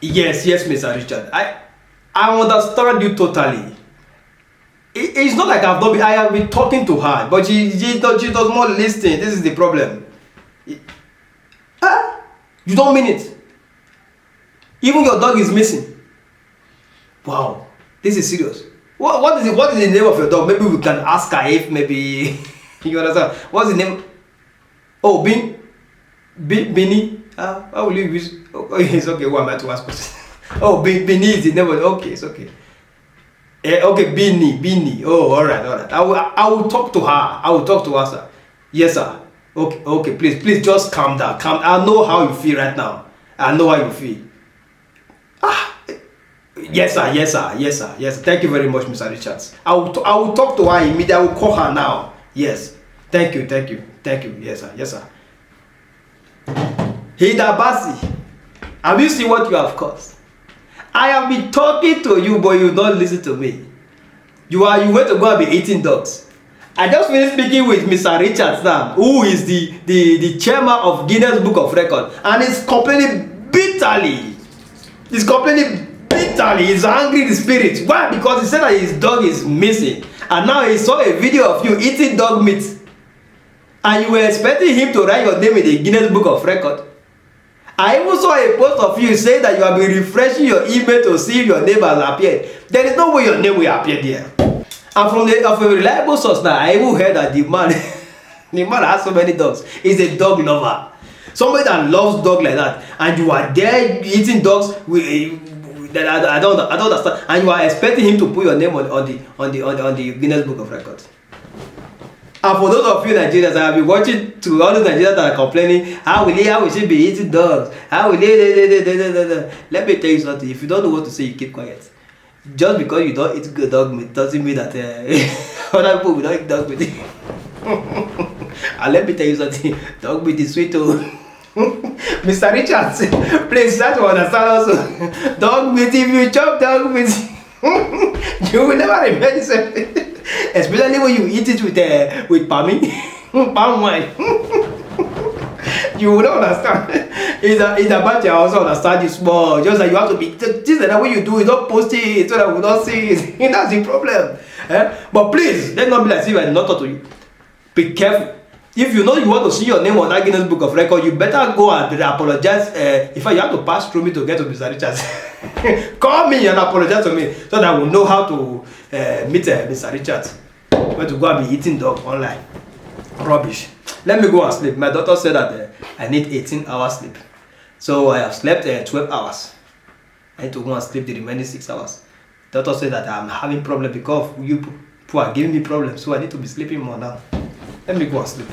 Yes, yes, Mr. Richard. I understand you totally. It's not like I have been talking to her, but she does not listen. This is the problem. You don't mean it. Even your dog is missing. Wow, this is serious. What is the name of your dog? Maybe we can ask her if maybe you understand. What's the name? Oh, Bini. How will you use? Oh, it's okay. Who am I to ask? Oh, Bini is the name of it. Okay, it's okay. Okay, Bini. Oh, all right. I will talk to her. I will talk to her, sir. Yes, sir. Okay. Please, just calm down. I know how you feel right now. I know how you feel. Yes, sir. Thank you very much, Mr. Richards. I will talk to her immediately. I will call her now. Yes. Thank you. Yes, sir. HILDA BACI, have you seen what you have caused? I have been talking to you, but you don't listen to me. You went to go and be eating dogs. I just finished speaking with Mr. Richards now, who is the chairman of Guinness Book of Records, and he's complaining bitterly. He's angry in the spirit. Why? Because he said that his dog is missing, and now he saw a video of you eating dog meat, and you were expecting him to write your name in the Guinness Book of Records. I even saw a post of you saying that you have been refreshing your email to see if your name has appeared. There is no way your name will appear there. And from a reliable source now, I even heard that the man has so many dogs. He's a dog lover. Somebody that loves dog like that, and you are there eating dogs that I don't understand, and you are expecting him to put your name on the Guinness Book of Records. And for those of you Nigerians, I have been watching to all the Nigerians that are complaining, how will she be eating dogs? How will they? Let me tell you something. If you don't know what to say, you keep quiet. Just because you don't eat good dog meat doesn't mean that other people will not eat dog meat. And let me tell you something. Dog meat is sweet too. Mr. Richards, please try to understand also. Dog meat, if you chop dog meat, you will never remain the same. Especially when you eat it with palm wine. You will not understand. It's about you also understand it small. Just like you have to be just like that way you do it, don't post it so that we don't see it. That's the problem. But please, let's not be like if I did not talk to you. Be careful. If you know you want to see your name on that Guinness Book of Records, you better go and apologize. In fact, you have to pass through me to get to Mr. Richards. Call me and apologize to me so that we'll know how to meet Mr. Richards. When to go and be eating dog online. Rubbish. Let me go and sleep. My doctor said that I need 18 hours sleep. So I have slept 12 hours. I need to go and sleep the remaining 6 hours. Doctor said that I'm having problem because you people are giving me problems. So I need to be sleeping more now. Let me go and sleep.